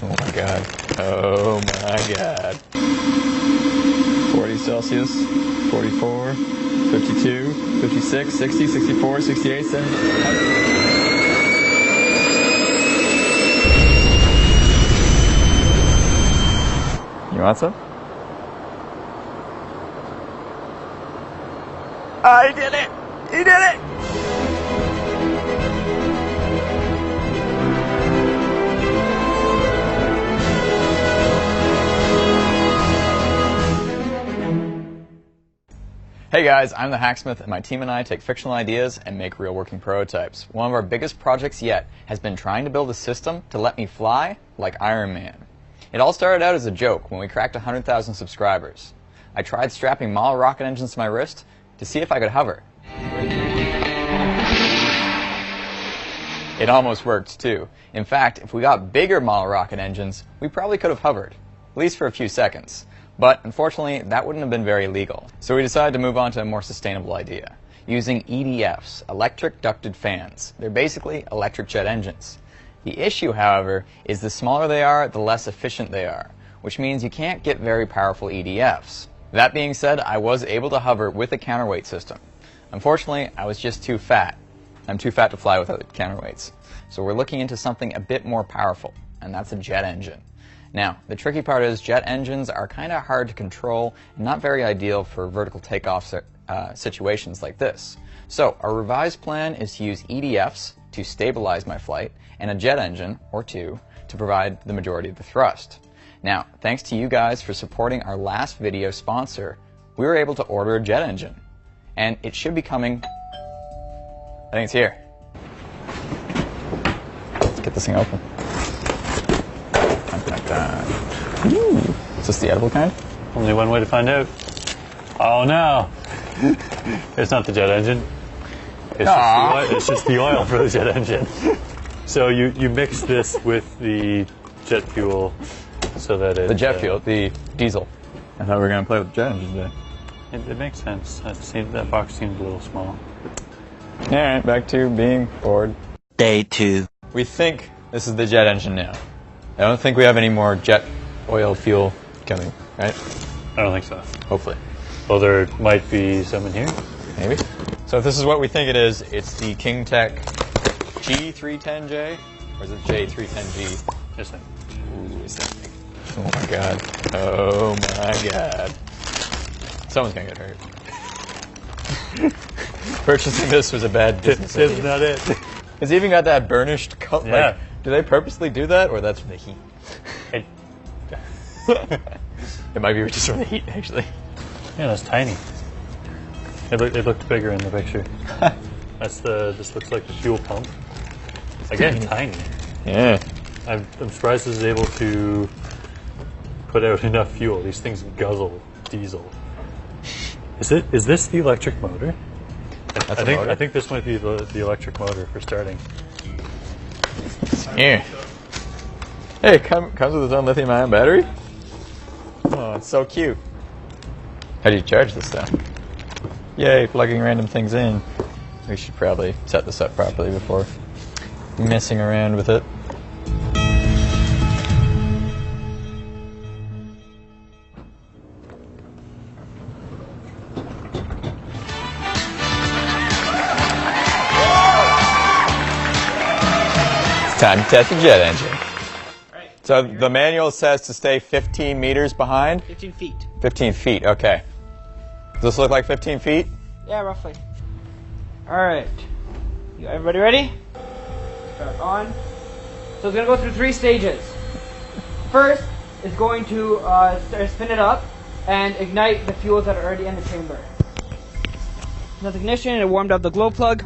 Oh my god. Oh my god. 40 Celsius, 44, 52, 56, 60, 64, 68, 70. You want some? I did it! He did it! Hey guys, I'm the Hacksmith, and my team and I take fictional ideas and make real working prototypes. One of our biggest projects yet has been trying to build a system to let me fly like Iron Man. It all started out as a joke when we cracked 100,000 subscribers. I tried strapping model rocket engines to my wrist to see if I could hover. It almost worked too. In fact, if we got bigger model rocket engines, we probably could have hovered, at least for a few seconds. But unfortunately, that wouldn't have been very legal. So we decided to move on to a more sustainable idea, using EDFs, electric ducted fans. They're basically electric jet engines. The issue, however, is the smaller they are, the less efficient they are, which means you can't get very powerful EDFs. That being said, I was able to hover with a counterweight system. Unfortunately, I was just too fat. I'm too fat to fly without counterweights. So we're looking into something a bit more powerful, and that's a jet engine. Now, the tricky part is jet engines are kind of hard to control and not very ideal for vertical takeoff situations like this. So our revised plan is to use EDFs to stabilize my flight and a jet engine, or two, to provide the majority of the thrust. Now, thanks to you guys for supporting our last video sponsor, we were able to order a jet engine. And it should be coming, I think it's here. Let's get this thing open. Ooh. Is this the edible kind? Only one way to find out. Oh no! It's not the jet engine. It's just the oil for the jet engine. So you mix this with the jet fuel so that it... The jet fuel, the diesel. I thought we were going to play with the jet engine today. It makes sense. That box seems a little small. Alright, back to being bored. Day 2. We think this is the jet engine now. I don't think we have any more jet oil fuel coming, right? I don't think so. Hopefully. Well, there might be some in here. Maybe. So if this is what we think it is, it's the King Tech G310J? Or is it J310G? Yes, sir. Ooh, is that big? Oh my god. Oh my god. Someone's gonna get hurt. Purchasing this was a bad business idea. Isn't that it? It's even got that burnished color. Yeah. Like, do they purposely do that, or that's from the heat? It might be just from the heat, actually. Yeah, that's tiny. It looked bigger in the picture. This looks like the fuel pump. Again, tiny. Yeah. I'm surprised this is able to put out enough fuel. These things guzzle diesel. Is this the electric motor? I think this might be the electric motor for starting. Here. Hey, it comes with its own lithium-ion battery? Oh, it's so cute. How do you charge this stuff? Yay, plugging random things in. We should probably set this up properly before messing around with it. It's time to test the jet engine. So the manual says to stay 15 meters behind? 15 feet. 15 feet, okay. Does this look like 15 feet? Yeah, roughly. Alright. Everybody ready? Start on. So it's going to go through 3 stages. First, it's going to spin it up and ignite the fuels that are already in the chamber. Now the ignition, it warmed up the glow plug.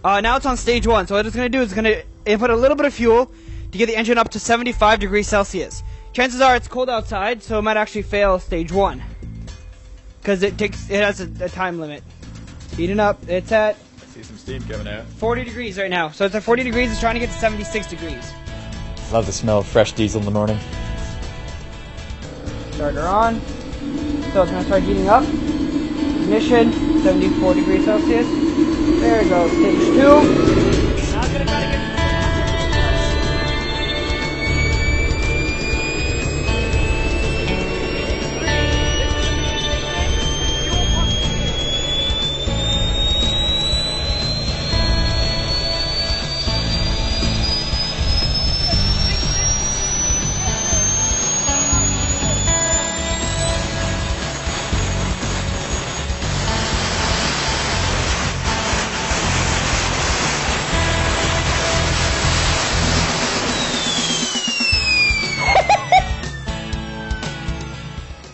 Now it's on stage 1. So what it's going to do is it's going to input a little bit of fuel to get the engine up to 75 degrees Celsius. Chances are it's cold outside, so it might actually fail stage 1. Because it has a time limit. Heating up, it's at... I see some steam coming out. 40 degrees right now. So it's at 40 degrees, it's trying to get to 76 degrees. Love the smell of fresh diesel in the morning. Starter on. So it's going to start heating up. Ignition, 74 degrees Celsius. There we go, stage 2. Now it's going to try to get...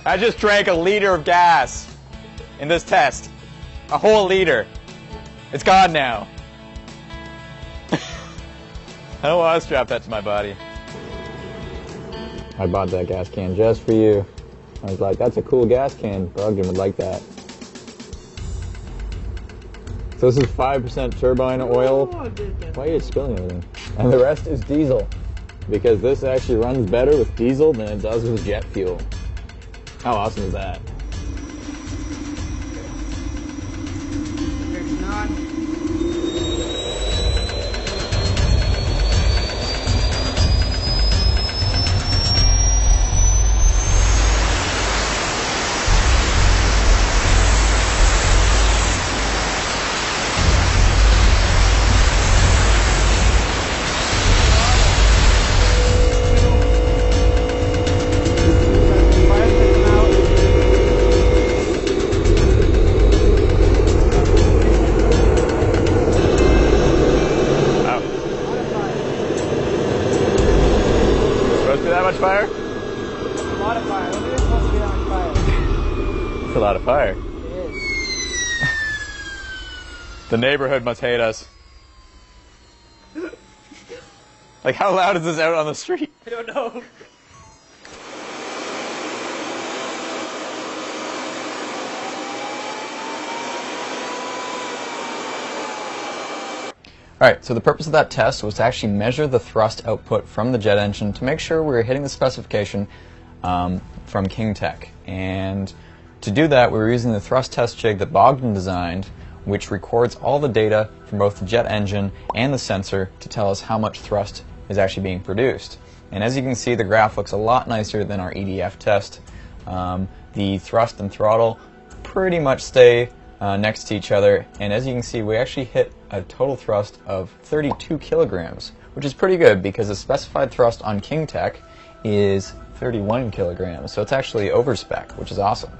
I just drank a liter of gas in this test. A whole liter. It's gone now. I don't want to strap that to my body. I bought that gas can just for you. I was like, that's a cool gas can. Brogdon would like that. So this is 5% turbine oil. Why are you spilling everything? And the rest is diesel. Because this actually runs better with diesel than it does with jet fuel. How awesome is that? That much fire? A lot of fire. I don't think it's supposed to be that much fire. It's a lot of fire. It is. The neighborhood must hate us. Like, how loud is this out on the street? I don't know. Alright, so the purpose of that test was to actually measure the thrust output from the jet engine to make sure we were hitting the specification from King Tech. And to do that, we were using the thrust test jig that Brogdon designed, which records all the data from both the jet engine and the sensor to tell us how much thrust is actually being produced. And as you can see, the graph looks a lot nicer than our EDF test. The thrust and throttle pretty much stay next to each other, and as you can see, we actually hit a total thrust of 32 kilograms, which is pretty good because the specified thrust on King Tech is 31 kilograms, so it's actually over spec, which is awesome.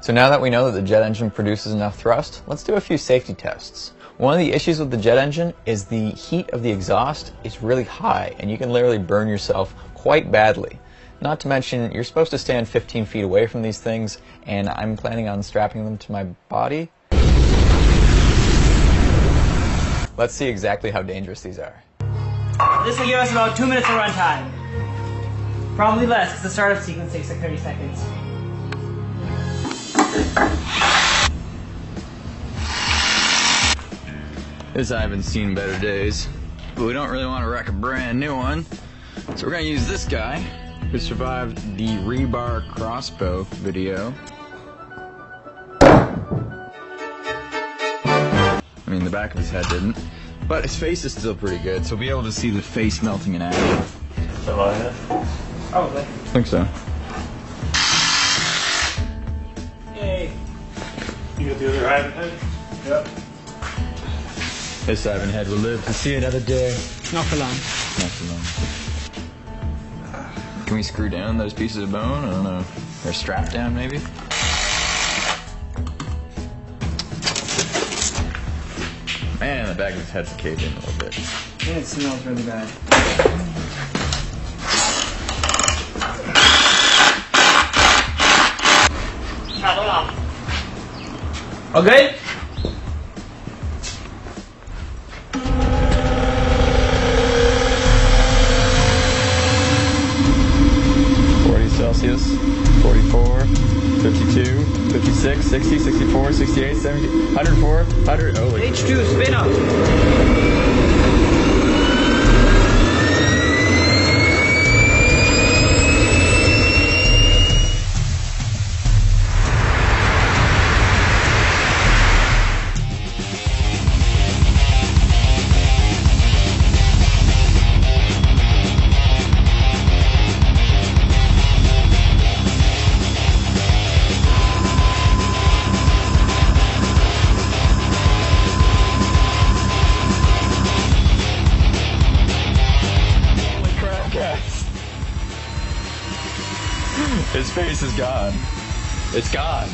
So now that we know that the jet engine produces enough thrust, let's do a few safety tests. One of the issues with the jet engine is the heat of the exhaust is really high, and you can literally burn yourself quite badly. Not to mention, you're supposed to stand 15 feet away from these things, and I'm planning on strapping them to my body. Let's see exactly how dangerous these are. This will give us about 2 minutes of run time. Probably less, because the startup sequence takes like 30 seconds. This I haven't seen better days, but we don't really want to wreck a brand new one. So we're going to use this guy, who survived the rebar crossbow video. I mean, the back of his head didn't, but his face is still pretty good, so we'll be able to see the face melting in action. Probably. I think so. Yay. You got the other Ivan head? Yep. This Ivan head will live to see another day. Not for long. Not for long. Can we screw down those pieces of bone? I don't know. Or strap down, maybe? Man, the back of his head's caved in a little bit. And it smells really bad. All good? Celsius, 44, 52, 56, 60, 64, 68, 70, 104, 100, oh wait. H2, spin up. His face is gone. It's gone.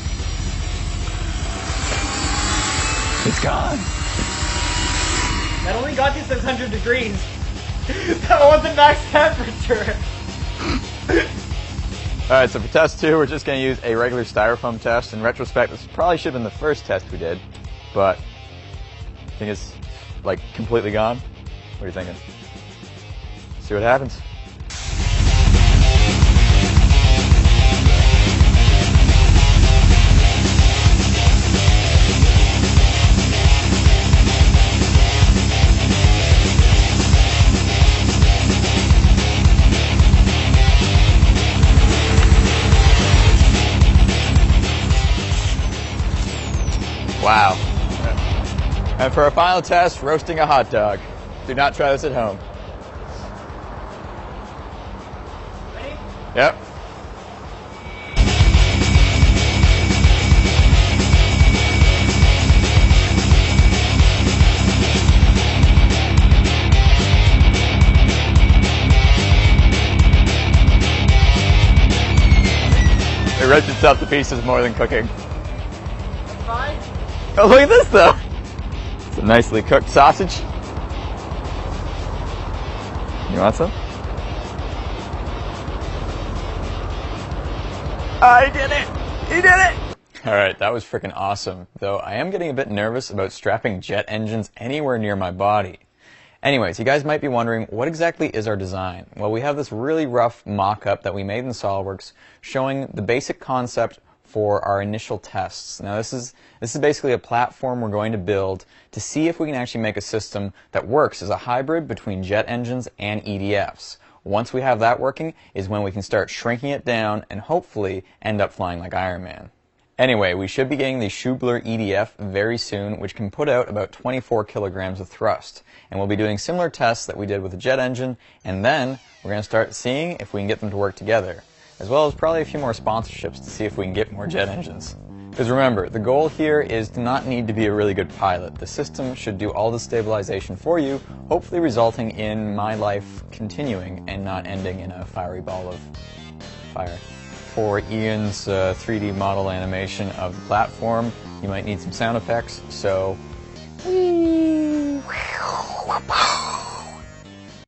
It's gone. That only got to 600 degrees. That wasn't max temperature. Alright, so for test 2, we're just going to use a regular styrofoam test. In retrospect, this probably should have been the first test we did, but I think it's, like, completely gone. What are you thinking? See what happens. Wow. And for our final test, roasting a hot dog. Do not try this at home. Ready? Yep. It ripped itself to pieces more than cooking. Fine. Oh, look at this though! It's a nicely cooked sausage. You want some? I did it! He did it! Alright, that was freaking awesome. Though I am getting a bit nervous about strapping jet engines anywhere near my body. Anyways, you guys might be wondering, what exactly is our design? Well, we have this really rough mock-up that we made in SOLIDWORKS showing the basic concept for our initial tests. Now this is basically a platform we're going to build to see if we can actually make a system that works as a hybrid between jet engines and EDFs. Once we have that working is when we can start shrinking it down and hopefully end up flying like Iron Man. Anyway, we should be getting the Schubler EDF very soon, which can put out about 24 kilograms of thrust. And we'll be doing similar tests that we did with the jet engine, and then we're going to start seeing if we can get them to work together, as well as probably a few more sponsorships to see if we can get more jet engines. Because remember, the goal here is to not need to be a really good pilot. The system should do all the stabilization for you, hopefully resulting in my life continuing and not ending in a fiery ball of fire. For Ian's 3D model animation of the platform, you might need some sound effects, so...